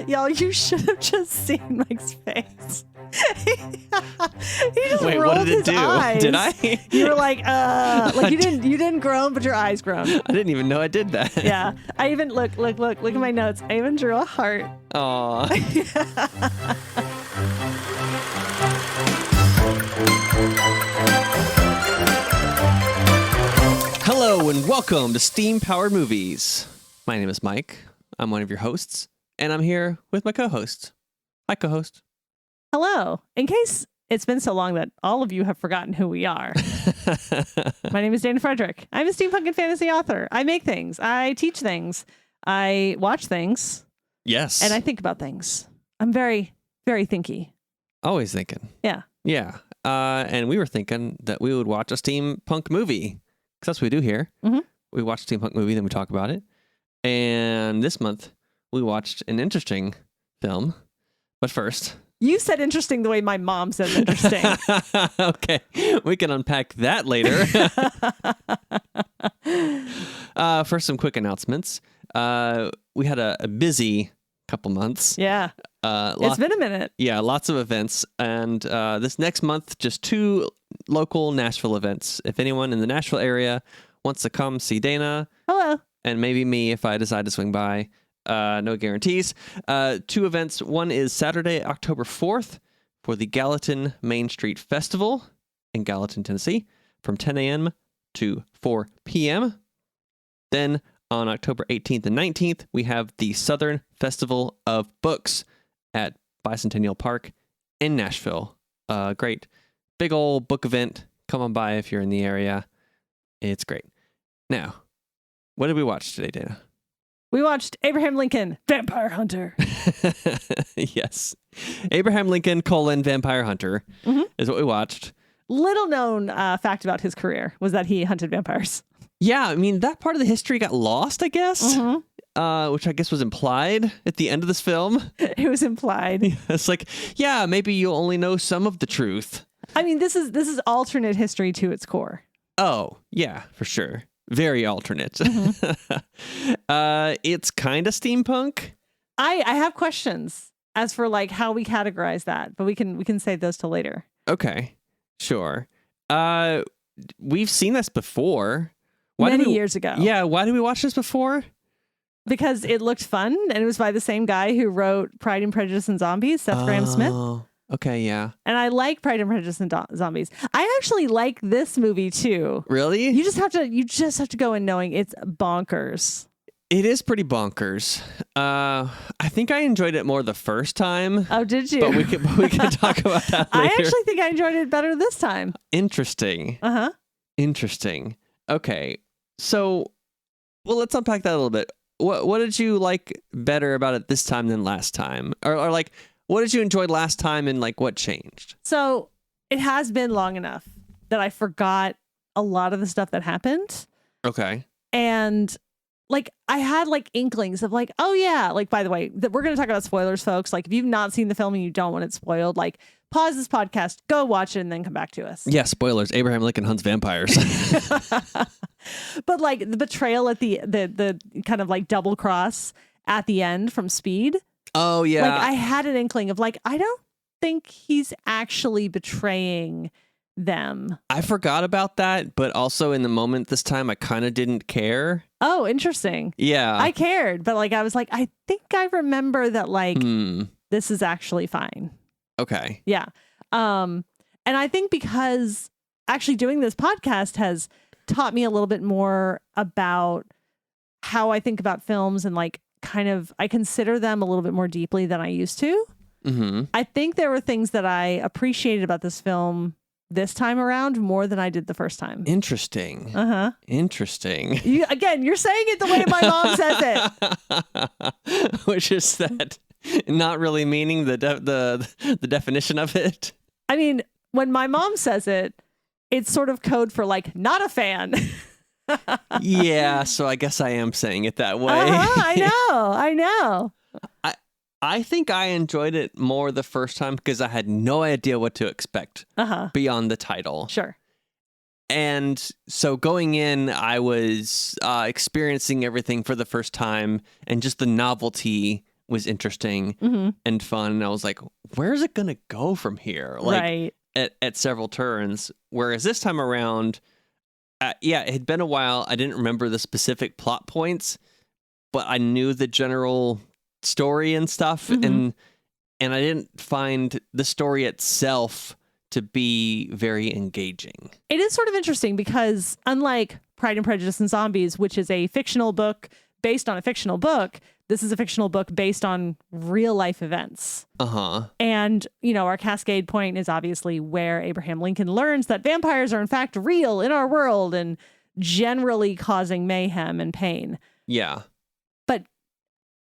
Y'all, you should have just seen Mike's face. He just Wait, rolled what did it his do? eyes. Did I? You were like you didn't groan, but your eyes groaned. I didn't even know I did that. Yeah. I even look at my notes. I even drew a heart. Aw. Hello and welcome to Steam Powered Movies. My name is Mike. I'm one of your hosts, and I'm here with my co-host. Hi, co-host. Hello. In case it's been so long that all of you have forgotten who we are. My name is Dana Fraedrich. I'm a steampunk and fantasy author. I make things. I teach things. I watch things. Yes. And I think about things. I'm very, very thinky. Always thinking. Yeah. Yeah. And we were thinking that we would watch a steampunk movie. Because that's what we do here. Mm-hmm. We watch a steampunk movie, then we talk about it. And this month, we watched an interesting film. But first... You said interesting the way my mom said interesting. Okay. We can unpack that later. First, some quick announcements. We had a busy couple months. Yeah. It's been a minute. Yeah, lots of events. And this next month, just 2 local Nashville events. If anyone in the Nashville area wants to come see Dana. Hello. And maybe me if I decide to swing by. No guarantees. 2 events. One is Saturday, October 4th for the Gallatin Main Street Festival in Gallatin, Tennessee from 10 a.m. to 4 p.m. Then on October 18th and 19th, we have the Southern Festival of Books at Bicentennial Park in Nashville. Great. Big old book event. Come on by if you're in the area. It's great. Now, what did we watch today, Dana? We watched Abraham Lincoln, Vampire Hunter. Yes. Abraham Lincoln, Vampire Hunter is what we watched. Little known fact about his career was that he hunted vampires. Yeah, I mean, that part of the history got lost, I guess, which I guess was implied at the end of this film. It was implied. It's like, yeah, maybe you'll only know some of the truth. I mean, this is alternate history to its core. Oh, yeah, for sure. Very alternate. It's kind of steampunk. I have questions as for like how we categorize that, but we can save those till later. Okay, sure. We've seen this before. Many years ago. Yeah, why did we watch this before? Because it looked fun, and it was by the same guy who wrote Pride and Prejudice and Zombies, Seth Grahame-Smith. Okay, yeah. And I like Pride and Prejudice and Zombies. I actually like this movie too. Really? You just have to go in knowing it's bonkers. It is pretty bonkers. I think I enjoyed it more the first time. Oh, did you? But we can talk about that later. I actually think I enjoyed it better this time. Interesting. Interesting. Okay. So, well, let's unpack that a little bit. What did you like better about it this time than last time? Or like, what did you enjoy last time and like what changed? So it has been long enough that I forgot a lot of the stuff that happened. Okay. And like I had like inklings of like, oh yeah, like by the way, we're going to talk about spoilers, folks. Like if you've not seen the film and you don't want it spoiled, like pause this podcast, go watch it and then come back to us. Yeah, spoilers. Abraham Lincoln hunts vampires. But like the betrayal at the kind of like double cross at the end from Speed. Oh, yeah. Like, I had an inkling of, like, I don't think he's actually betraying them. I forgot about that, but also in the moment this time, I kind of didn't care. Oh, interesting. Yeah. I cared, but, like, I was like, I think I remember that, like, this is actually fine. Okay. Yeah. And I think because actually doing this podcast has taught me a little bit more about how I think about films and, like, kind of, I consider them a little bit more deeply than I used to. I think there were things that I appreciated about this film this time around more than I did the first time. Interesting. Interesting. You're saying it the way my mom says it. Which is that not really meaning the definition of it. I mean, when my mom says it, it's sort of code for like, not a fan. Yeah, so I guess I am saying it that way. I know. I think I enjoyed it more the first time because I had no idea what to expect beyond the title. Sure. And so going in, I was experiencing everything for the first time, and just the novelty was interesting Mm-hmm. and fun. And I was like, where's it going to go from here? Like Right. at several turns. Whereas this time around, it had been a while. I didn't remember the specific plot points, but I knew the general story and stuff. Mm-hmm. And I didn't find the story itself to be very engaging. It is sort of interesting because unlike Pride and Prejudice and Zombies, which is a fictional book based on a fictional book, this is a fictional book based on real life events. Uh-huh. And, our cascade point is obviously where Abraham Lincoln learns that vampires are in fact real in our world and generally causing mayhem and pain. Yeah. But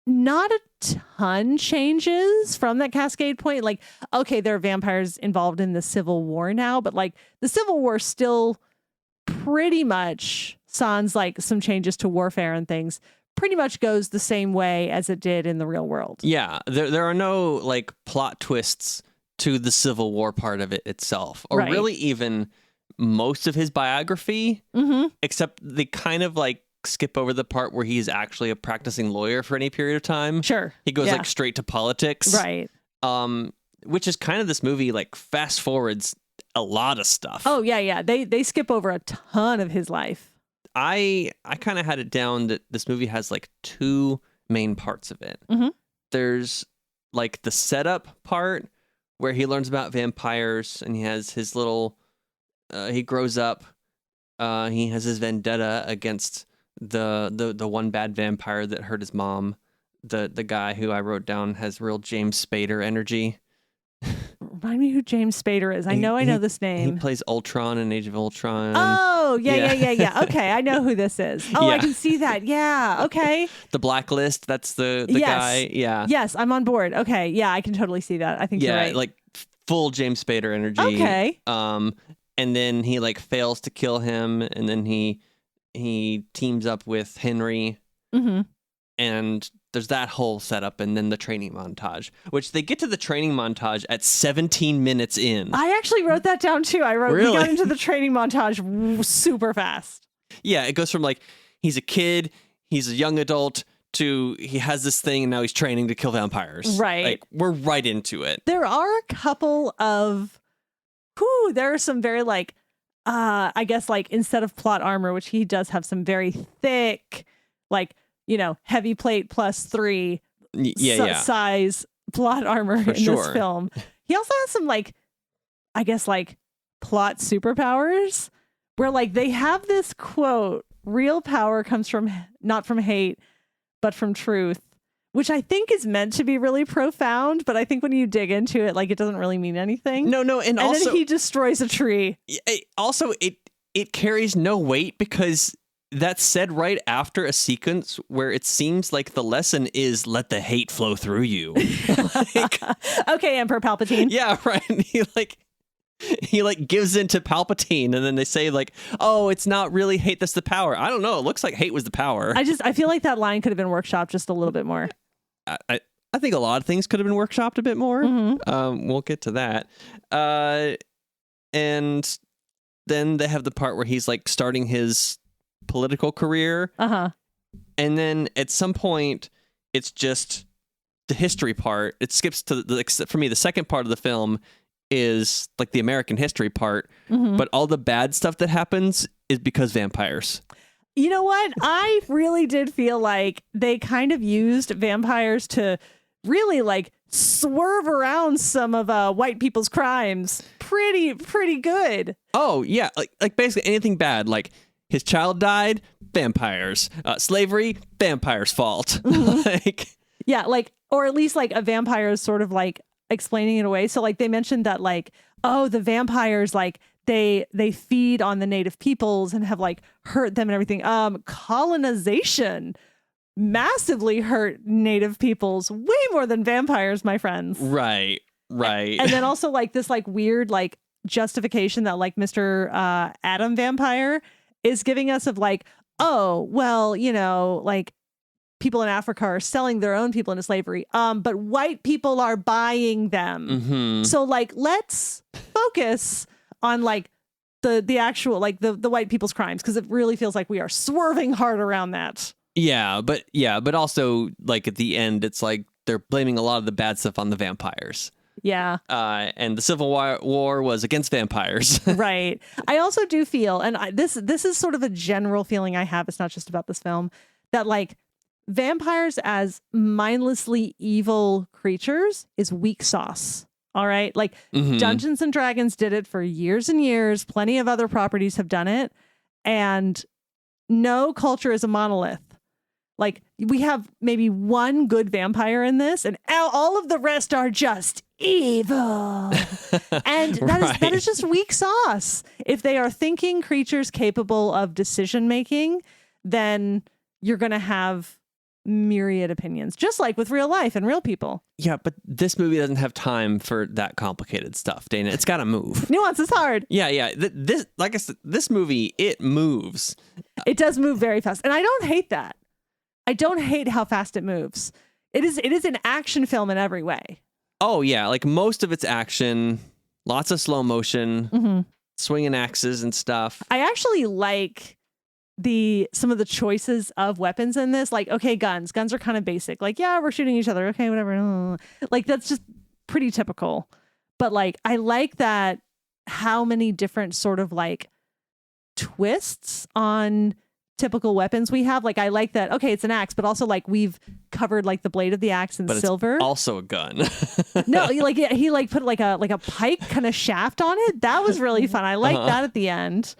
not a ton changes from that cascade point. Like, okay, there are vampires involved in the Civil War now, but like the Civil War still pretty much, sans like some changes to warfare and things, pretty much goes the same way as it did in the real world. Yeah, there are no like plot twists to the Civil War part of it itself, or Right. really even most of his biography, Mm-hmm. except they kind of like skip over the part where he's actually a practicing lawyer for any period of time. Sure. He goes Yeah. like straight to politics. Right. Which is kind of this movie like fast forwards a lot of stuff. Oh, yeah. They skip over a ton of his life. I kind of had it down that this movie has like two main parts of it. Mm-hmm. There's like the setup part where he learns about vampires and he has his little he grows up, he has his vendetta against the one bad vampire that hurt his mom. The guy who I wrote down has real James Spader energy. Remind me who James Spader is. I know this name. He plays Ultron in Age of Ultron. Oh, Yeah. yeah. Okay, I know who this is. Oh, I Yeah. can see that. Yeah, okay. The Blacklist, that's the Yes. guy. Yeah. Yes, I'm on board. Okay, yeah, I can totally see that. I think you're Yeah, right. like full James Spader energy. Okay. And then he like fails to kill him, and then he teams up with Henry, Mm-hmm. and there's that whole setup, and then the training montage, which they get to the training montage at 17 minutes in. I actually wrote that down too. I wrote we Really? got into the training montage super fast. Yeah, it goes from like he's a kid, he's a young adult, to he has this thing, and now he's training to kill vampires. Right. Like we're right into it. There are a couple of there are some very like I guess like instead of plot armor, which he does have some very thick, like, heavy plate +3 size plot armor in sure. this film. He also has some like, I guess like plot superpowers where like they have this quote, real power comes from not from hate, but from truth, which I think is meant to be really profound. But I think when you dig into it, like it doesn't really mean anything. No, and also then he destroys a tree. It carries no weight because that's said right after a sequence where it seems like the lesson is let the hate flow through you. Like, Okay, Emperor Palpatine. yeah, right. And he gives in to Palpatine, and then they say like, oh, it's not really hate that's the power. I don't know. It looks like hate was the power. I feel like that line could have been workshopped just a little bit more. I think a lot of things could have been workshopped a bit more. Mhm. We'll get to that. And then they have the part where he's like starting his political career. Uh-huh. And then at some point, it's just the history part. It skips to for me, the second part of the film is like the American history part. Mhm. But all the bad stuff that happens is because vampires. You know what? I really did feel like they kind of used vampires to really like swerve around some of white people's crimes pretty good. Oh, yeah. Like basically anything bad. Like his child died, vampires. Slavery, vampires' fault. Like, Yeah, like, or at least like a vampire is sort of like explaining it away. So like they mentioned that like, oh, the vampires like they feed on the native peoples and have like hurt them and everything. Colonization massively hurt native peoples way more than vampires, my friends. right. And then also like this like weird like justification that like Mr. Adam Vampire is giving us of like, oh, well, like people in Africa are selling their own people into slavery. But white people are buying them. Mm-hmm. So like, let's focus on like the actual, like the white people's crimes. Cause it really feels like we are swerving hard around that. Yeah, but also like at the end, it's like they're blaming a lot of the bad stuff on the vampires. Yeah. And the Civil War was against vampires. Right. I also do feel, and this is sort of a general feeling I have, it's not just about this film, that like vampires as mindlessly evil creatures is weak sauce. All right. Like Dungeons and Dragons did it for years and years. Plenty of other properties have done it. And no culture is a monolith. Like we have maybe one good vampire in this, and all of the rest are just evil. And that is just weak sauce. If they are thinking creatures capable of decision making, then you're going to have myriad opinions, just like with real life and real people. Yeah, but this movie doesn't have time for that complicated stuff, Dana. It's got to move. Nuance is hard. Yeah. This, like I said, this movie, it moves. It does move very fast, and I don't hate that. I don't hate how fast it moves. It is an action film in every way. Oh yeah, like most of it's action, lots of slow motion, swinging axes and stuff. I actually like some of the choices of weapons in this. Like, okay, guns are kind of basic. Like, yeah, we're shooting each other. Okay, whatever. Like, that's just pretty typical. But like, I like that how many different sort of like twists on typical weapons we have. Like, I like that. Okay, it's an axe, but also like we've covered like the blade of the axe in silver. It's also a gun. No, he like put like a pike kind of shaft on it. That was really fun. I like that at the end.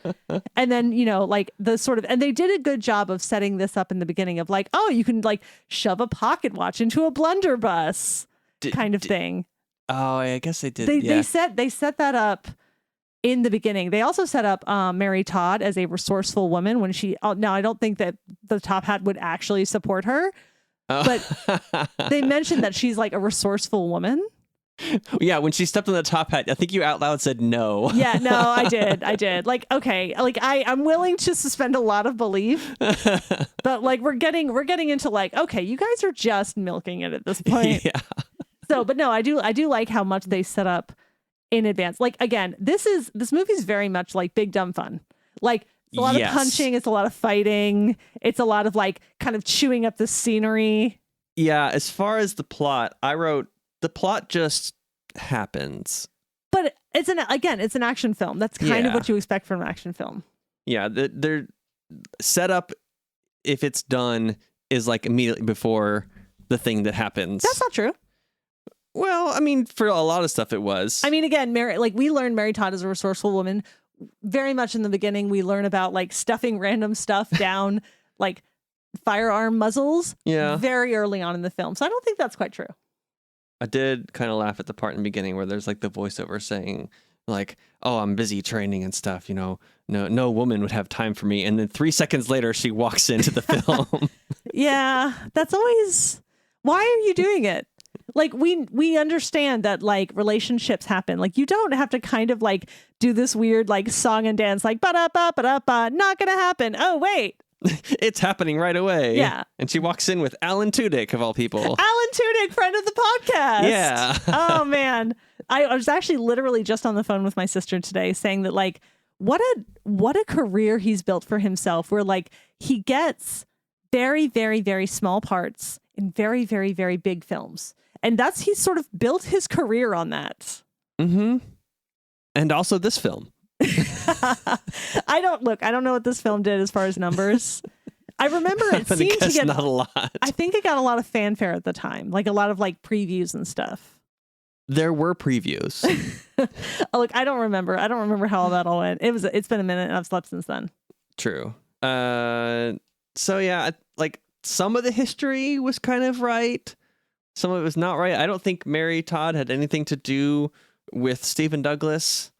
And then, you know, like the sort of, and they did a good job of setting this up in the beginning of like, oh, you can like shove a pocket watch into a blunderbuss kind of thing. Oh, I guess they did. They set that up in the beginning. They also set up Mary Todd as a resourceful woman when she, now I don't think that the top hat would actually support her, but they mentioned that she's like a resourceful woman. Yeah, when she stepped on the top hat, I think you out loud said no. Yeah, no, I did. Like, okay, like I'm willing to suspend a lot of belief, but like we're getting into like, okay, you guys are just milking it at this point. Yeah. So, but no, I do like how much they set up in advance. Like, again, this movie's very much like Big Dumb Fun. Like, it's a lot of punching, it's a lot of fighting, it's a lot of like kind of chewing up the scenery. Yeah, as far as the plot, I wrote the plot just happens. But it's an action film. That's kind of what you expect from an action film. Yeah, they're set up, if it's done, is like immediately before the thing that happens. That's not true. Well, I mean, for a lot of stuff, it was. I mean, again, we learned Mary Todd is a resourceful woman. Very much in the beginning, we learn about like stuffing random stuff down like firearm muzzles. Yeah. Very early on in the film. So I don't think that's quite true. I did kind of laugh at the part in the beginning where there's like the voiceover saying like, oh, I'm busy training and stuff. You know, no woman would have time for me. And then 3 seconds later, she walks into the film. Yeah, that's always, why are you doing it? Like, we understand that like relationships happen. Like, you don't have to kind of like do this weird like song and dance like ba-da-ba-ba-da-ba, not gonna happen. Oh wait, it's happening right away. Yeah. And she walks in with Alan Tudyk of all people. Alan Tudyk, friend of the podcast. Yeah. Oh man, I was actually literally just on the phone with my sister today saying that like what a career he's built for himself, where like he gets very, very, very small parts in very, very, very big films. And he's sort of built his career on that. Mm-hmm. And also this film. I don't know what this film did as far as numbers. I remember it seemed to get not a lot. I think it got a lot of fanfare at the time, like a lot of like previews and stuff. There were previews. Look, I don't remember how that all went. It's been a minute and I've slept since then. True. So yeah, like some of the history was kind of right. Some of it was not right. I don't think Mary Todd had anything to do with Stephen Douglas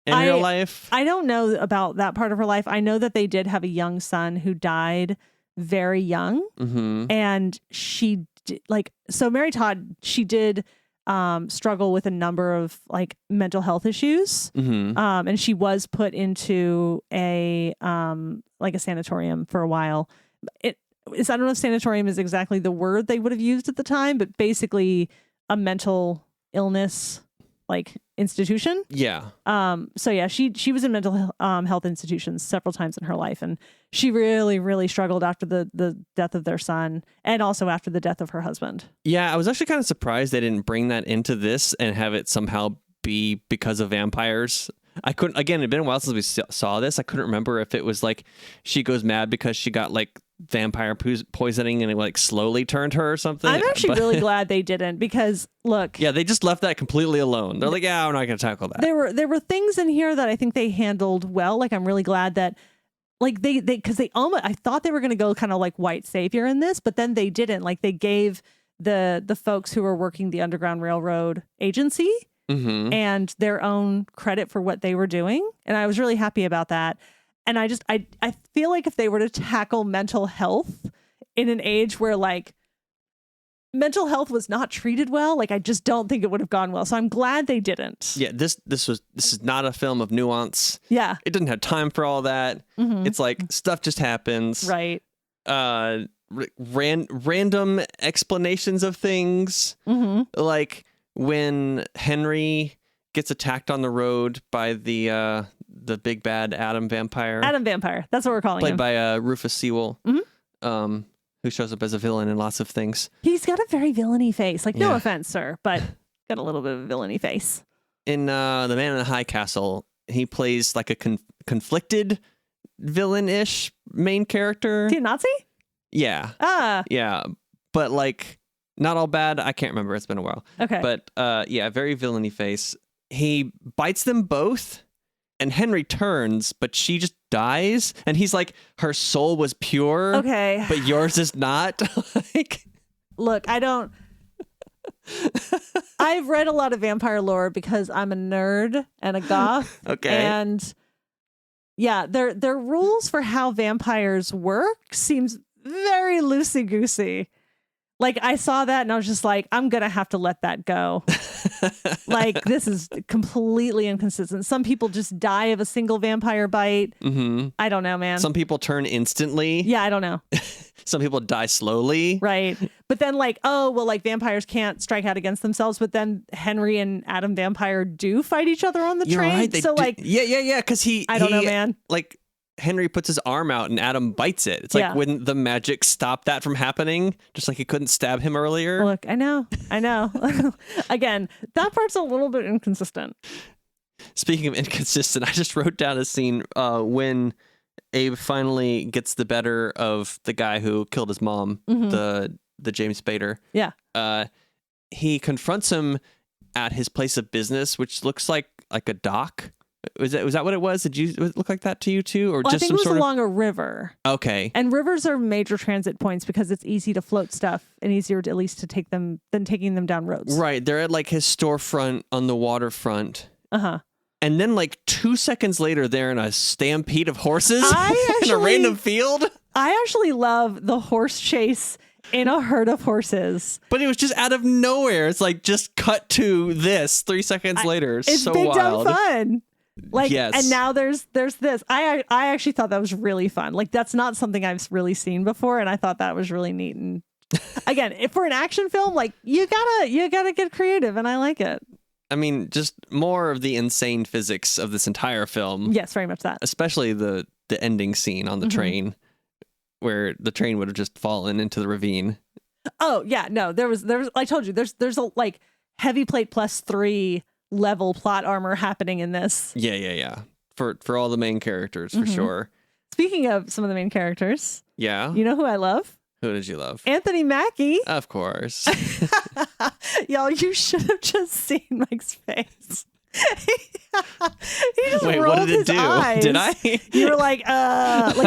in real life. I don't know about that part of her life. I know that they did have a young son who died very young. Mm-hmm. And so Mary Todd, she did struggle with a number of like mental health issues. Mm-hmm. And she was put into a sanatorium for a while. I don't know if sanatorium is exactly the word they would have used at the time, but basically a mental illness like institution. Yeah. So yeah, she was in mental health institutions several times in her life, and she really, really struggled after the death of their son, and also after the death of her husband. Yeah, I was actually kind of surprised they didn't bring that into this and have it somehow be because of vampires. I couldn't, again, it'd been a while since we saw this. I couldn't remember if it was like she goes mad because she got like vampire poisoning and it like slowly turned her or something. I'm actually really glad they didn't, because look. Yeah, they just left that completely alone. They're like, yeah, we're not going to tackle that. There were things in here that I think they handled well. Like, I'm really glad that like they because they almost, I thought they were going to go kind of like white savior in this, but then they didn't. Like, they gave the folks who were working the Underground Railroad agency and their own credit for what they were doing. And I was really happy about that. And I feel like if they were to tackle mental health in an age where like mental health was not treated well, like I just don't think it would have gone well. So I'm glad they didn't. Yeah, this is not a film of nuance. Yeah. It doesn't have time for all that. It's like stuff just happens. Right. Random explanations of things. Like when Henry gets attacked on the road by the big bad Adam vampire. Adam vampire. That's what we're calling him. Played by Rufus Sewell, who shows up as a villain in lots of things. He's got a very villainy face. Like, no offense, sir, but got a little bit of a villainy face. In The Man in the High Castle, he plays like a conflicted villain-ish main character. Is he a Nazi? Yeah. Yeah. But like, not all bad. I can't remember. It's been a while. Okay. But yeah, very villainy face. He bites them both. And Henry turns, but she just dies. And he's like, her soul was pure. Okay. But yours is not. Like, look, I've read a lot of vampire lore because I'm a nerd and a goth. Okay. And yeah, their rules for how vampires work seems very loosey-goosey. Like, I saw that and I was just like, I'm going to have to let that go. Like, this is completely inconsistent. Some people just die of a single vampire bite. I don't know, man. Some people turn instantly. Yeah, I don't know. Some people die slowly. Right. But then like, oh, well, like vampires can't strike out against themselves. But then Henry and Adam Vampire do fight each other on the You're train. right. So like, yeah. Because I don't know, man. Like, Henry puts his arm out and Adam bites it. It's like, wouldn't the magic stop that from happening? Just like he couldn't stab him earlier. Look, I know. Again, that part's a little bit inconsistent. Speaking of inconsistent, I just wrote down a scene when Abe finally gets the better of the guy who killed his mom, the James Spader. Yeah. He confronts him at his place of business, which looks like a dock. Was that what it was? Did it look like that to you too, or just I think some it was sort along a river? Okay. And rivers are major transit points because it's easy to float stuff and easier to, at least to take them than taking them down roads. Right. They're at like his storefront on the waterfront. And then like 2 seconds later, they're in a stampede of horses in a actually- random field. I actually love the horse chase in a herd of horses. But it was just out of nowhere. It's like just cut to this 3 seconds later. It's so big wild. dumb fun. Like, yes. And now there's this. I actually thought that was really fun. Like, that's not something I've really seen before, and I thought that was really neat. And again, if for an action film, like you gotta get creative, and I like it. I mean, just more of the insane physics of this entire film. Yes, very much that. Especially the ending scene on the train, where the train would have just fallen into the ravine. Oh yeah, no, there was. I told you, there's a like heavy plate +3 level plot armor happening in this. Yeah. For all the main characters, for sure. Speaking of some of the main characters, yeah, you know who I love? Who did you love? Anthony Mackie. Of course. Y'all, you should have just seen Mike's face. He just Wait, rolled what did it his do? eyes. Did I? You were like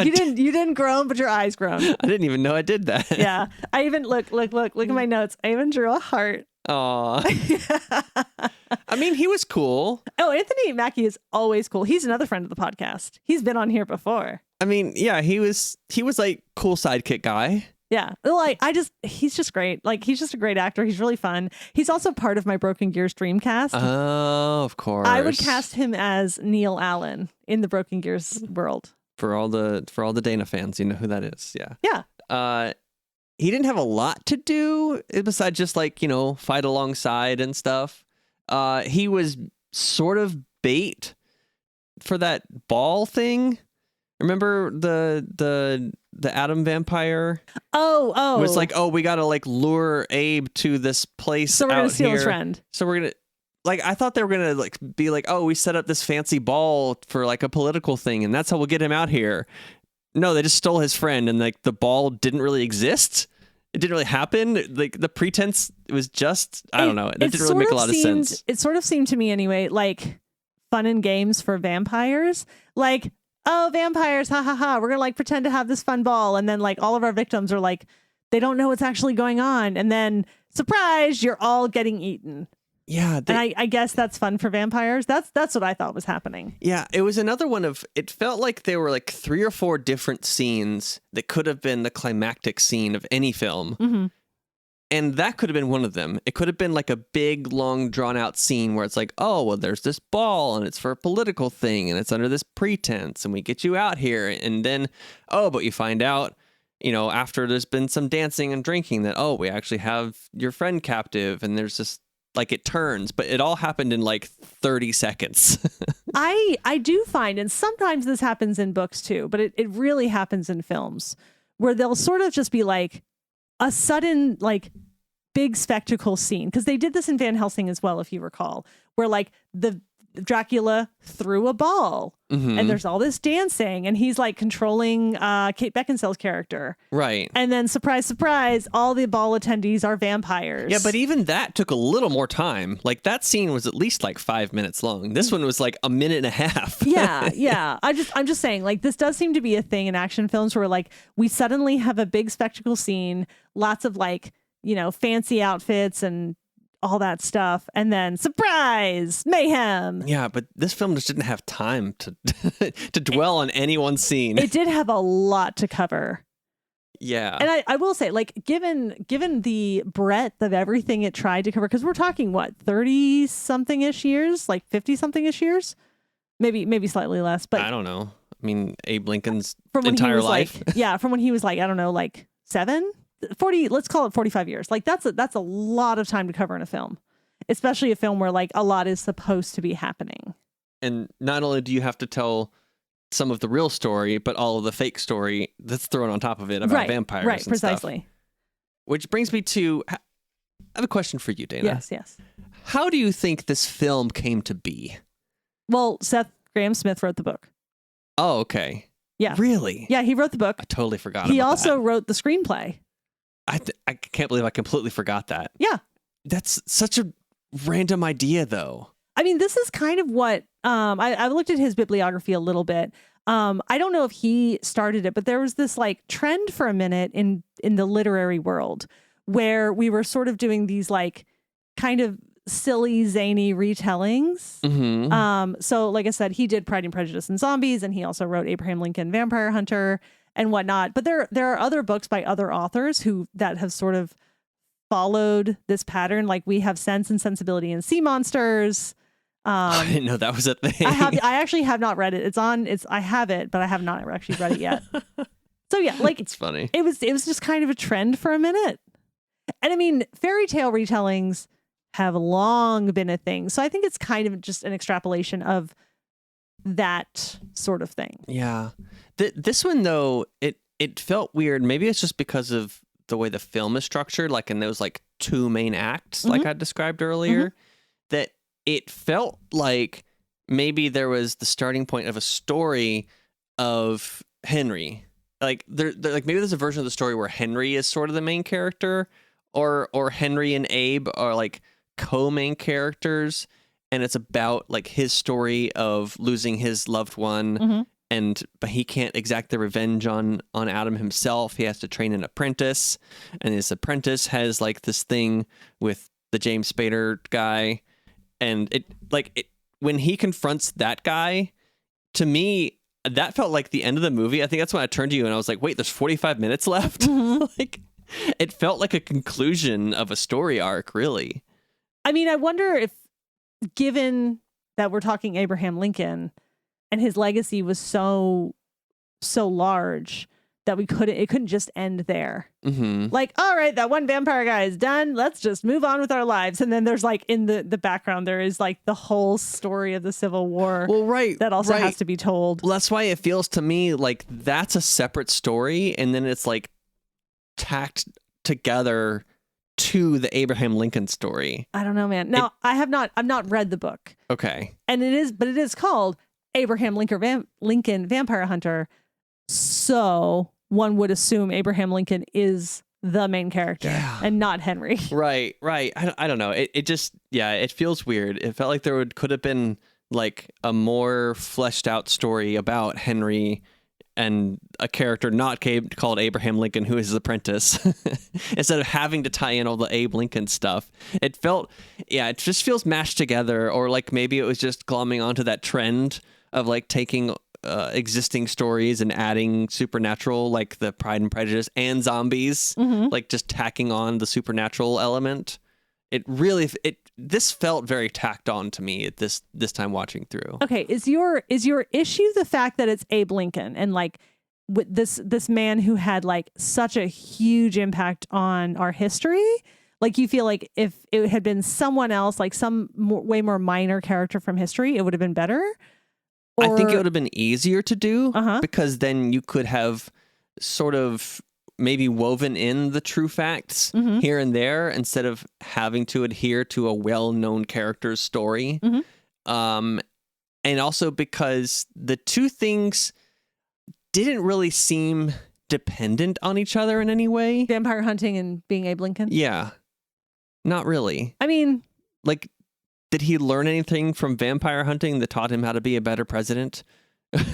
you didn't groan, but your eyes groaned. I didn't even know I did that. Yeah. I even look at my notes. I even drew a heart. Aw. I mean, he was cool. Oh, Anthony Mackie is always cool. He's another friend of the podcast. He's been on here before. I mean, yeah, he was like cool sidekick guy. Yeah. Like he's just great. Like he's just a great actor. He's really fun. He's also part of my Broken Gears Dreamcast. Oh, of course. I would cast him as Neil Allen in the Broken Gears world. For all the Dana fans, you know who that is. Yeah. Yeah. He didn't have a lot to do besides just like, fight alongside and stuff. He was sort of bait for that ball thing. Remember the Atom vampire? Oh. Was like, oh, we gotta like lure Abe to this place. So we're gonna out steal here. his friend. So we're gonna like, I thought they were gonna like be like, oh, we set up this fancy ball for like a political thing, and that's how we'll get him out here. No, they just stole his friend, and like the ball didn't really exist. It didn't really happen. Like the pretense was just, I don't know. That didn't really make a lot of sense. It sort of seemed to me anyway, like fun and games for vampires. Like, oh, vampires, ha ha ha. We're going to like pretend to have this fun ball. And then like all of our victims are like, they don't know what's actually going on. And then surprise, you're all getting eaten. Yeah. And I guess that's fun for vampires. That's what I thought was happening. Yeah. It was another one of, it felt like there were like 3 or 4 different scenes that could have been the climactic scene of any film. Mm-hmm. And that could have been one of them. It could have been like a big, long, drawn out scene where it's like, oh, well, there's this ball and it's for a political thing and it's under this pretense and we get you out here. And then, oh, but you find out, you know, after there's been some dancing and drinking that, oh, we actually have your friend captive. And there's this, like, it turns, but it all happened in like 30 seconds. I do find, and sometimes this happens in books too, but it really happens in films where they'll sort of just be like a sudden, like, big spectacle scene. Because they did this in Van Helsing as well, if you recall, where like the Dracula threw a ball and there's all this dancing and he's like controlling Kate Beckinsale's character. Right. And then surprise, surprise, all the ball attendees are vampires. Yeah, but even that took a little more time. Like that scene was at least like 5 minutes long. This one was like a minute and a half. Yeah. I'm just saying, like, this does seem to be a thing in action films where like we suddenly have a big spectacle scene, lots of like, you know, fancy outfits and all that stuff, and then surprise, mayhem. Yeah, but this film just didn't have time to to dwell on any one scene. It did have a lot to cover. Yeah. And I will say, like, given the breadth of everything it tried to cover, because we're talking, what, 30-something-ish years? Like 50-something-ish years? Maybe slightly less, but... I don't know. I mean, Abe Lincoln's from entire life. Like, from when he was like, I don't know, like 40, let's call it 45 years. Like that's a lot of time to cover in a film, especially a film where like a lot is supposed to be happening. And not only do you have to tell some of the real story, but all of the fake story that's thrown on top of it about vampires. Right, and precisely. Stuff. Which brings me to, I have a question for you, Dana. Yes. How do you think this film came to be? Well, Seth Graham Smith wrote the book. Oh, okay. Yeah. Really? Yeah, he wrote the book. I totally forgot He about also that. wrote the screenplay. I can't believe I completely forgot that. Yeah. That's such a random idea, though. I mean, this is kind of what I've looked at his bibliography a little bit. I don't know if he started it, but there was this like trend for a minute in the literary world where we were sort of doing these like kind of silly, zany retellings. Mm-hmm. So like I said, he did Pride and Prejudice and Zombies, and he also wrote Abraham Lincoln Vampire Hunter and whatnot. But there are other books by other authors that have sort of followed this pattern. Like we have Sense and Sensibility and Sea Monsters. I didn't know that was a thing. I actually have not read it. I have it, but I have not actually read it yet. So yeah, like it's funny. It was just kind of a trend for a minute. And I mean, fairy tale retellings have long been a thing. So I think it's kind of just an extrapolation of that sort of thing. Yeah. This one, though, it felt weird. Maybe it's just because of the way the film is structured, like in those like 2 main acts, like I described earlier, that it felt like maybe there was the starting point of a story of Henry. Like like maybe there's a version of the story where Henry is sort of the main character, or Henry and Abe are like co-main characters, and it's about like his story of losing his loved one, but he can't exact the revenge on Adam himself. He has to train an apprentice, and his apprentice has like this thing with the James Spader guy, and when he confronts that guy, to me that felt like the end of the movie. I think that's when I turned to you and I was like, wait, there's 45 minutes left. Like it felt like a conclusion of a story arc, really. I mean, I wonder if, given that we're talking Abraham Lincoln and his legacy was so large, that it couldn't just end there. Mm-hmm. Like, all right, that one vampire guy is done. Let's just move on with our lives. And then there's like in the background, there is like the whole story of the Civil War. Well, right. That also right. has to be told. Well, that's why it feels to me like that's a separate story. And then it's like tacked together to the Abraham Lincoln story. I don't know, man. Now, I've not read the book. Okay. And it is called Abraham Lincoln Vampire Hunter. So one would assume Abraham Lincoln is the main character and not Henry. Right. I don't know. It just, it feels weird. It felt like there could have been like a more fleshed out story about Henry and a character not called Abraham Lincoln, who is his apprentice, instead of having to tie in all the Abe Lincoln stuff. It felt, it just feels mashed together, or like maybe it was just glomming onto that trend of like taking existing stories and adding supernatural, like the Pride and Prejudice and zombies, like just tacking on the supernatural element. This felt very tacked on to me at this time watching through. Okay, is your issue the fact that it's Abe Lincoln and like with this man who had like such a huge impact on our history? Like you feel like if it had been someone else, like some way more minor character from history, it would have been better? I think it would have been easier to do because then you could have sort of maybe woven in the true facts here and there instead of having to adhere to a well-known character's story. And also because the two things didn't really seem dependent on each other in any way. Vampire hunting and being Abe Lincoln? Yeah. Not really. I mean... Like... Did he learn anything from vampire hunting that taught him how to be a better president? That's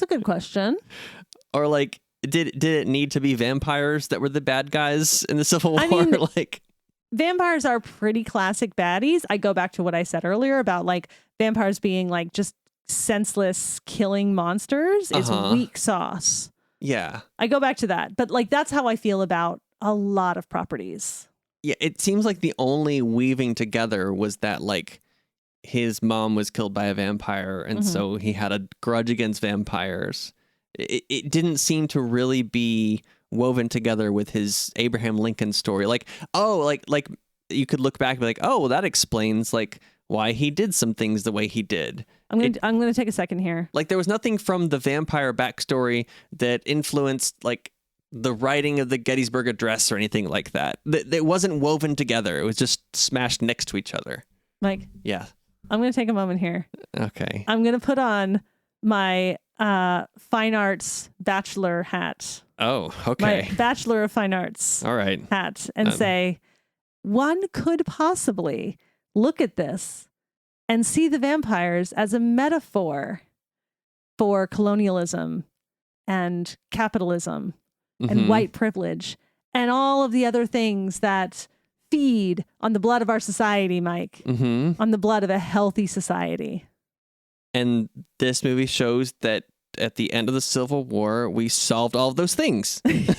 a good question. Or like, did it need to be vampires that were the bad guys in the Civil War? I mean, like, vampires are pretty classic baddies. I go back to what I said earlier about like vampires being like just senseless killing monsters is weak sauce. Yeah. I go back to that. But like, that's how I feel about a lot of properties. Yeah, it seems like the only weaving together was that, like, his mom was killed by a vampire, and so he had a grudge against vampires. It didn't seem to really be woven together with his Abraham Lincoln story. Like, like you could look back and be like, oh, well, that explains, like, why he did some things the way he did. I'm gonna take a second here. Like, there was nothing from the vampire backstory that influenced, like, the writing of the Gettysburg Address or anything like that. It wasn't woven together. It was just smashed next to each other. Mike. Yeah. I'm going to take a moment here. Okay. I'm going to put on my fine arts bachelor hat. Oh, okay. My Bachelor of Fine Arts All right. hat and say, one could possibly look at this and see the vampires as a metaphor for colonialism and capitalism and white privilege and all of the other things that feed on the blood of our society, Mike, on the blood of a healthy society. And this movie shows that at the end of the Civil War, we solved all of those things. Yep,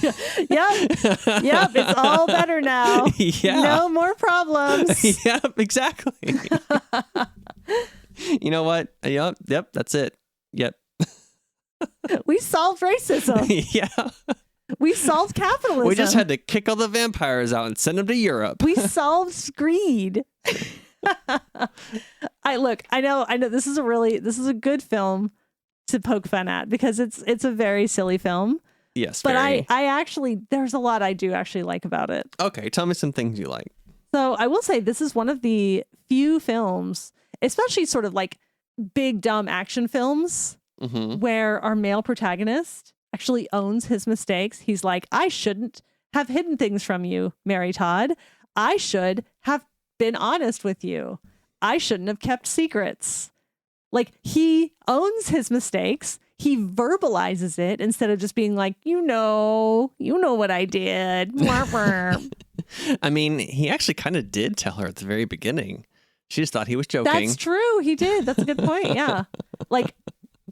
it's all better now. Yeah. No more problems. Yep, exactly. You know what? Yep, that's it. Yep. We solved racism. Yeah. We solved capitalism. We just had to kick all the vampires out and send them to Europe. We solved greed. I know this is a good film to poke fun at because it's a very silly film. Yes, but very. I actually there's a lot I do actually like about it. Okay, tell me some things you like. So I will say this is one of the few films, especially sort of like big dumb action films, where our male protagonist actually owns his mistakes. He's like, I shouldn't have hidden things from you, Mary Todd. I should have been honest with you. I shouldn't have kept secrets. Like, he owns his mistakes. He verbalizes it instead of just being like, you know what I did. I mean, he actually kind of did tell her at the very beginning. She just thought he was joking. That's true. He did. That's a good point. Yeah. Like,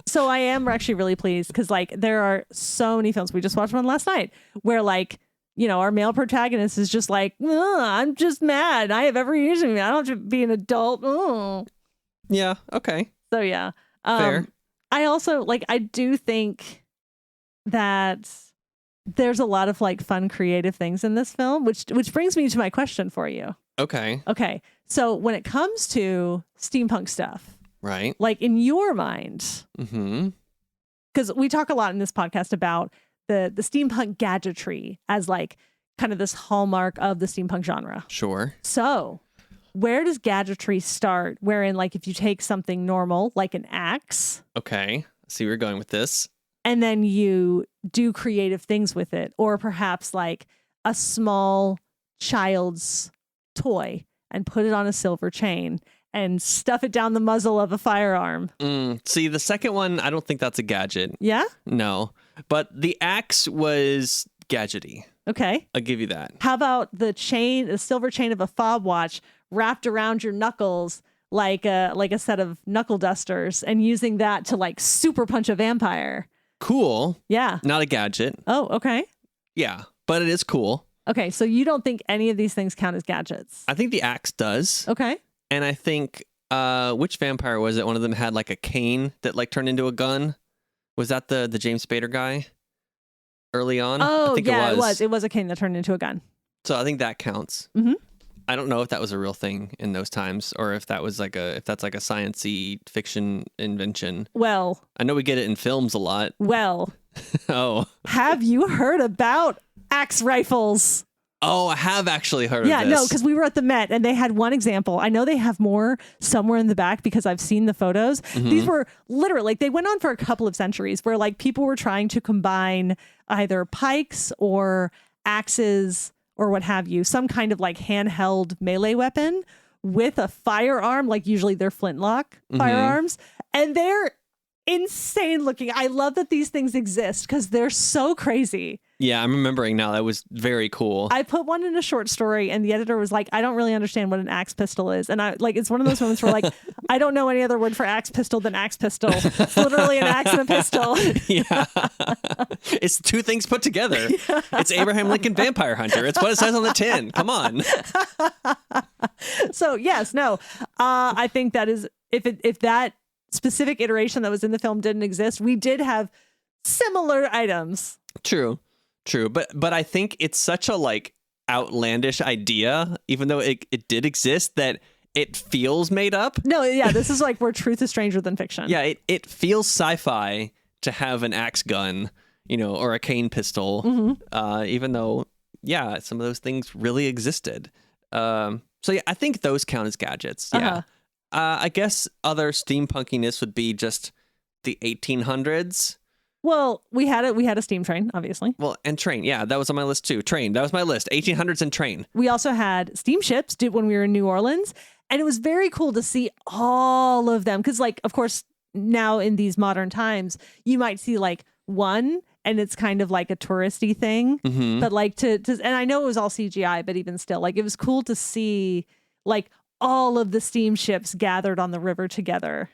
so I am actually really pleased because like there are so many films, we just watched one last night, where like, you know, our male protagonist is just like, I'm just mad. I have every reason to be. I don't have to be an adult. Yeah. Okay. So yeah. Fair. I also like, I do think that there's a lot of like fun, creative things in this film, which brings me to my question for you. Okay. Okay. So when it comes to steampunk stuff, Right. like in your mind, Mm-hmm. because we talk a lot in this podcast about the steampunk gadgetry as like kind of this hallmark of the steampunk genre. Sure. So where does gadgetry start? Wherein like if you take something normal, like an axe, Okay. See where you're going with this. and then you do creative things with it, or perhaps like a small child's toy and put it on a silver chain and stuff it down the muzzle of a firearm. See, the second one, I don't think that's a gadget. Yeah? No. But the axe was gadgety. Okay. I'll give you that. How about the silver chain of a fob watch wrapped around your knuckles like a set of knuckle dusters, and using that to like super punch a vampire? Cool. Yeah. Not a gadget. Oh, okay. Yeah, but it is cool. Okay, so you don't think any of these things count as gadgets? I think the axe does. Okay. And I think, which vampire was it? One of them had like a cane that like turned into a gun. Was that the James Spader guy early on? Oh, I think yeah, it was. It was a cane that turned into a gun. So I think that counts. Mm-hmm. I don't know if that was a real thing in those times, or if that's like a science-y fiction invention. Well, I know we get it in films a lot. Oh. Have you heard about axe rifles? Oh, I have actually heard of Yeah, this. no, because we were at the Met and they had one example. I know they have more somewhere in the back because I've seen the photos. Mm-hmm. These were literally, like, they went on for a couple of centuries where like people were trying to combine either pikes or axes or what have you, some kind of like handheld melee weapon with a firearm, like usually they're flintlock firearms. And they're insane looking. I love that these things exist because they're so crazy. Yeah, I'm remembering now. That was very cool. I put one in a short story and the editor was like, I don't really understand what an axe pistol is. And I like, it's one of those moments where like, I don't know any other word for axe pistol than axe pistol. It's literally an axe and a pistol. Yeah. It's two things put together. Yeah. It's Abraham Lincoln Vampire Hunter. It's what it says on the tin. Come on. So yes, no, I think that is, if that specific iteration that was in the film didn't exist, we did have similar items. True. But I think it's such a like outlandish idea, even though it did exist, that it feels made up. No, yeah, this is like where truth is stranger than fiction. Yeah, it feels sci-fi to have an axe gun, or a cane pistol, even though, yeah, some of those things really existed. So yeah, I think those count as gadgets. Yeah. I guess other steampunkiness would be just the 1800s. Well, we had a steam train, obviously. Well, and train. Yeah, that was on my list too. Train. That was my list. 1800s and train. We also had steamships when we were in New Orleans. And it was very cool to see all of them. Because, like, of course, now in these modern times, you might see like one and it's kind of like a touristy thing. Mm-hmm. But like and I know it was all CGI, but even still, like, it was cool to see like all of the steamships gathered on the river together.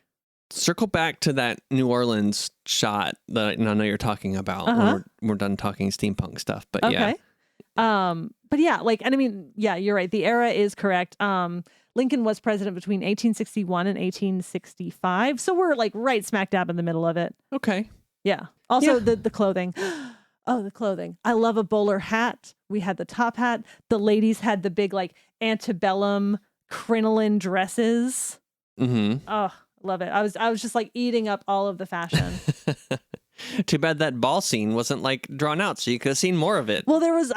Circle back to that New Orleans shot that I know you're talking about when we're done talking steampunk stuff. But okay. But yeah, like, and I mean, yeah, you're right. The era is correct. Lincoln was president between 1861 and 1865. So we're like right smack dab in the middle of it. Okay. Yeah. Also the clothing. Oh, the clothing. I love a bowler hat. We had the top hat. The ladies had the big like antebellum crinoline dresses. Mm-hmm. Oh, love it. I was just like eating up all of the fashion. Too bad that ball scene wasn't like drawn out, so you could have seen more of it. Well, there was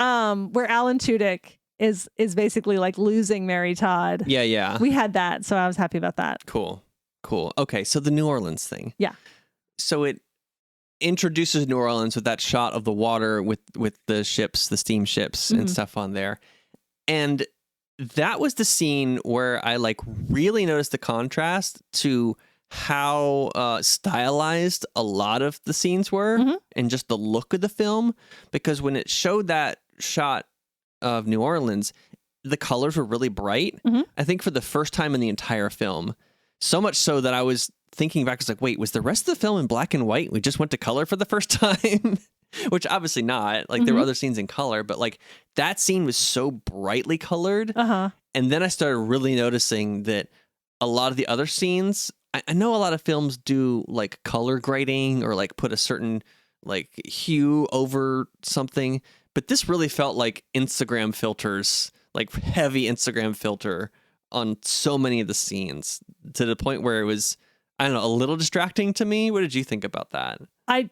where Alan Tudyk is basically like losing Mary Todd. Yeah. We had that, so I was happy about that. Cool. Okay, so the New Orleans thing. Yeah. So it introduces New Orleans with that shot of the water with the ships, the steamships and stuff on there. And that was the scene where I like really noticed the contrast to how stylized a lot of the scenes were and just the look of the film. Because when it showed that shot of New Orleans, the colors were really bright. I think for the first time in the entire film. So much so that I was thinking back, I was like, wait, was the rest of the film in black and white? We just went to color for the first time? Which obviously not. Like there were other scenes in color, but like that scene was so brightly colored. And then I started really noticing that a lot of the other scenes, I know a lot of films do like color grading or like put a certain like hue over something. But this really felt like Instagram filters, like heavy Instagram filter on so many of the scenes, to the point where it was, I don't know, a little distracting to me. What did you think about that?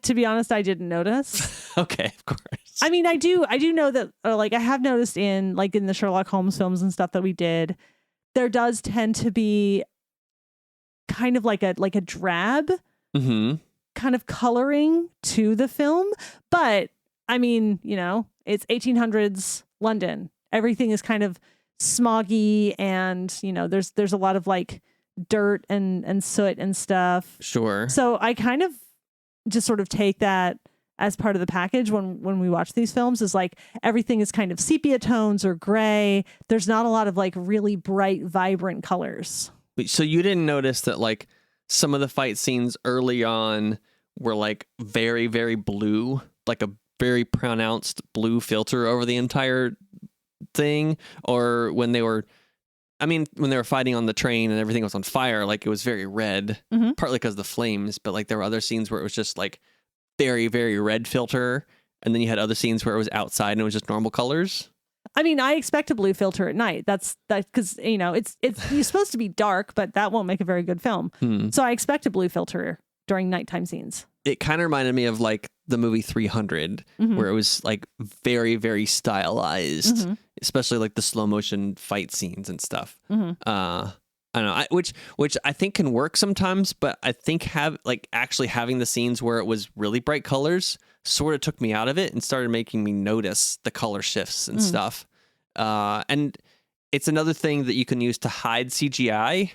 To be honest, I didn't notice. Okay, of course. I mean, I do know that, like, I have noticed in the Sherlock Holmes films and stuff that we did, there does tend to be kind of like a drab kind of coloring to the film. But I mean, you know, it's 1800s London. Everything is kind of smoggy, and you know, there's a lot of like dirt and soot and stuff. Sure. So I kind of just sort of take that as part of the package when we watch these films, is like everything is kind of sepia tones or gray. There's not a lot of like really bright, vibrant colors. So you didn't notice that like some of the fight scenes early on were like very, very blue, like a very pronounced blue filter over the entire thing? Or when they were fighting on the train and everything was on fire, like it was very red, partly because of the flames, but like there were other scenes where it was just like very, very red filter. And then you had other scenes where it was outside and it was just normal colors. I mean, I expect a blue filter at night. That's because, you know, it's you're supposed to be dark, but that won't make a very good film. So I expect a blue filter during nighttime scenes. It kind of reminded me of like the movie 300, where it was like very, very stylized, especially like the slow motion fight scenes and stuff. I don't know, which I think can work sometimes, but I think actually having the scenes where it was really bright colors sort of took me out of it and started making me notice the color shifts and stuff. And it's another thing that you can use to hide CGI.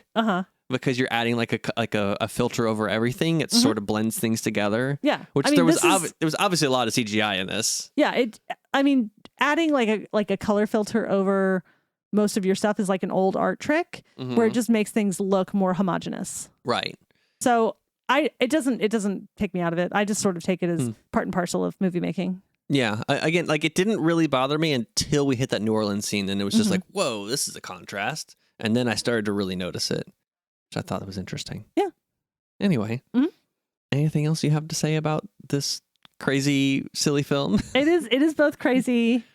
Because you're adding like a filter over everything. It sort of blends things together. Yeah. Which there was obviously a lot of CGI in this. Yeah. Adding like a color filter over most of your stuff is like an old art trick where it just makes things look more homogenous. Right. So it doesn't take me out of it. I just sort of take it as part and parcel of movie making. Yeah. Again, like it didn't really bother me until we hit that New Orleans scene, and it was just like, whoa, this is a contrast. And then I started to really notice it, which I thought was interesting. Yeah. Anyway, anything else you have to say about this crazy, silly film? It is both crazy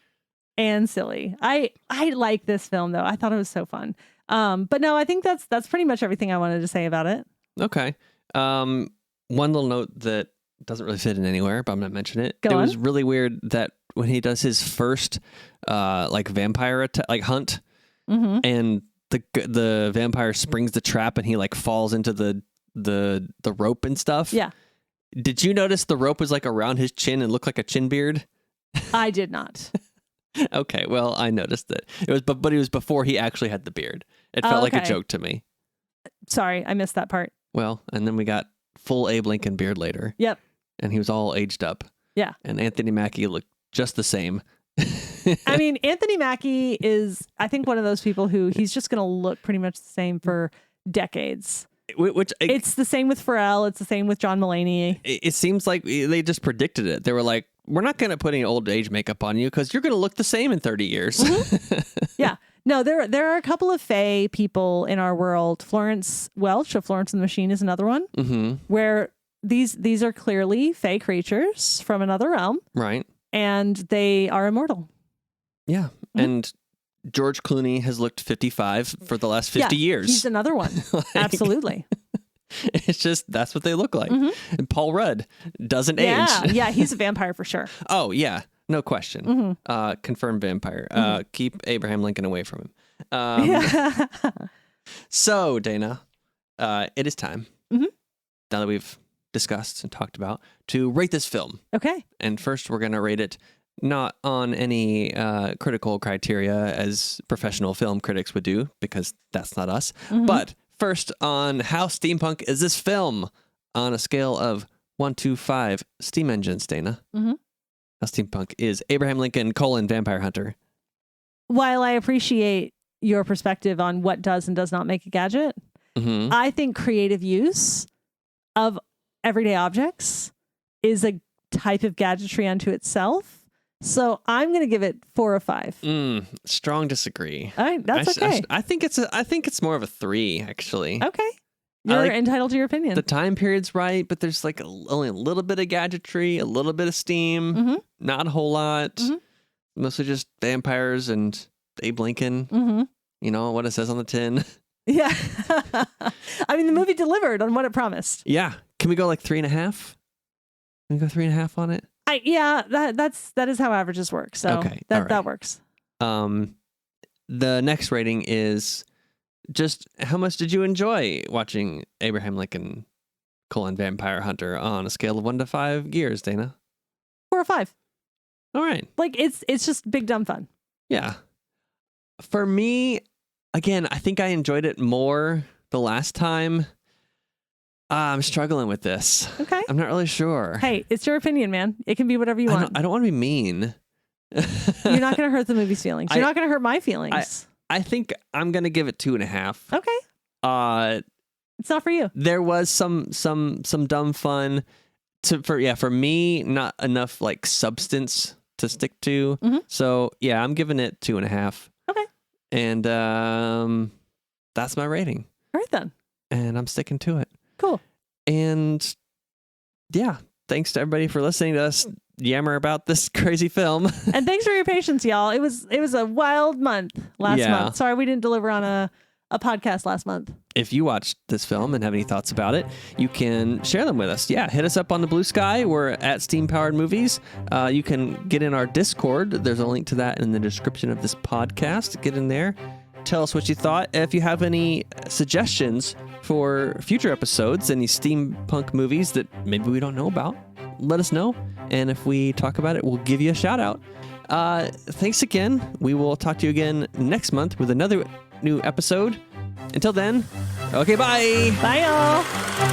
and silly. I like this film though. I thought it was so fun. But no, I think that's pretty much everything I wanted to say about it. Okay. One little note that doesn't really fit in anywhere, but I'm not mentioning it. Go on. Was really weird that when he does his first like vampire hunt, and the vampire springs the trap and he like falls into the rope and stuff. Yeah. Did you notice the rope was like around his chin and looked like a chin beard? I did not. Okay, well, I noticed it. But it was before he actually had the beard. It felt like a joke to me. Sorry, I missed that part. Well, and then we got full Abe Lincoln beard later. Yep. And he was all aged up. Yeah. And Anthony Mackie looked just the same. I mean, Anthony Mackie is, I think, one of those people who he's just going to look pretty much the same for decades. It's the same with Pharrell. It's the same with John Mulaney. It seems like they just predicted it. They were like, we're not going to put any old age makeup on you because you're going to look the same in 30 years. Yeah. No, there are a couple of Fae people in our world. Florence Welch of Florence and the Machine is another one, where these are clearly Fae creatures from another realm. Right. And they are immortal. Yeah. And George Clooney has looked 55 for the last 50 years. He's another one. Absolutely. It's just, that's what they look like. And Paul Rudd doesn't age. Yeah, he's a vampire for sure. Oh, yeah. No question. Confirmed vampire. Keep Abraham Lincoln away from him. So, Dana, it is time, now that we've discussed and talked about, to rate this film. Okay. And first, we're going to rate it not on any critical criteria as professional film critics would do, because that's not us, but first on how steampunk is this film on a scale of 1 to 5 steam engines, Dana. How steampunk is Abraham Lincoln : Vampire Hunter. While I appreciate your perspective on what does and does not make a gadget, I think creative use of everyday objects is a type of gadgetry unto itself. So I'm going to give it 4 or 5. Strong disagree. All right, that's okay. I think it's more of a 3, actually. Okay. You're entitled to your opinion. The time period's right, but there's like only a little bit of gadgetry, a little bit of steam, not a whole lot. Mostly just vampires and Abe Lincoln. You know what it says on the tin. Yeah. I mean, the movie delivered on what it promised. Yeah. Can we go like 3.5? Can we go 3.5 on it? That is how averages work. So okay. That works. The next rating is just how much did you enjoy watching Abraham Lincoln: Vampire Hunter on a scale of 1 to 5 gears, Dana? 4 or 5. All right. Like it's just big dumb fun. Yeah. For me, again, I think I enjoyed it more the last time. I'm struggling with this. Okay. I'm not really sure. Hey, it's your opinion, man. It can be whatever you want. I don't want to be mean. You're not going to hurt the movie's feelings. You're not going to hurt my feelings. I think I'm going to give it 2.5. Okay. It's not for you. There was some dumb fun for me, not enough like substance to stick to. So yeah, I'm giving it 2.5. Okay. And that's my rating. All right then. And I'm sticking to it. Cool. And yeah, thanks to everybody for listening to us yammer about this crazy film. And thanks for your patience, y'all. It was a wild month last month. Sorry we didn't deliver on a podcast last month. If you watched this film and have any thoughts about it, you can share them with us. Yeah, hit us up on the Bluesky. We're at Steam Powered Movies. You can get in our Discord. There's a link to that in the description of this podcast. Get in there. Tell us what you thought. If you have any suggestions for future episodes, any steampunk movies that maybe we don't know about, let us know. And if we talk about it, we'll give you a shout out. Thanks again. We will talk to you again next month with another new episode. Until then, okay, bye. Bye, y'all.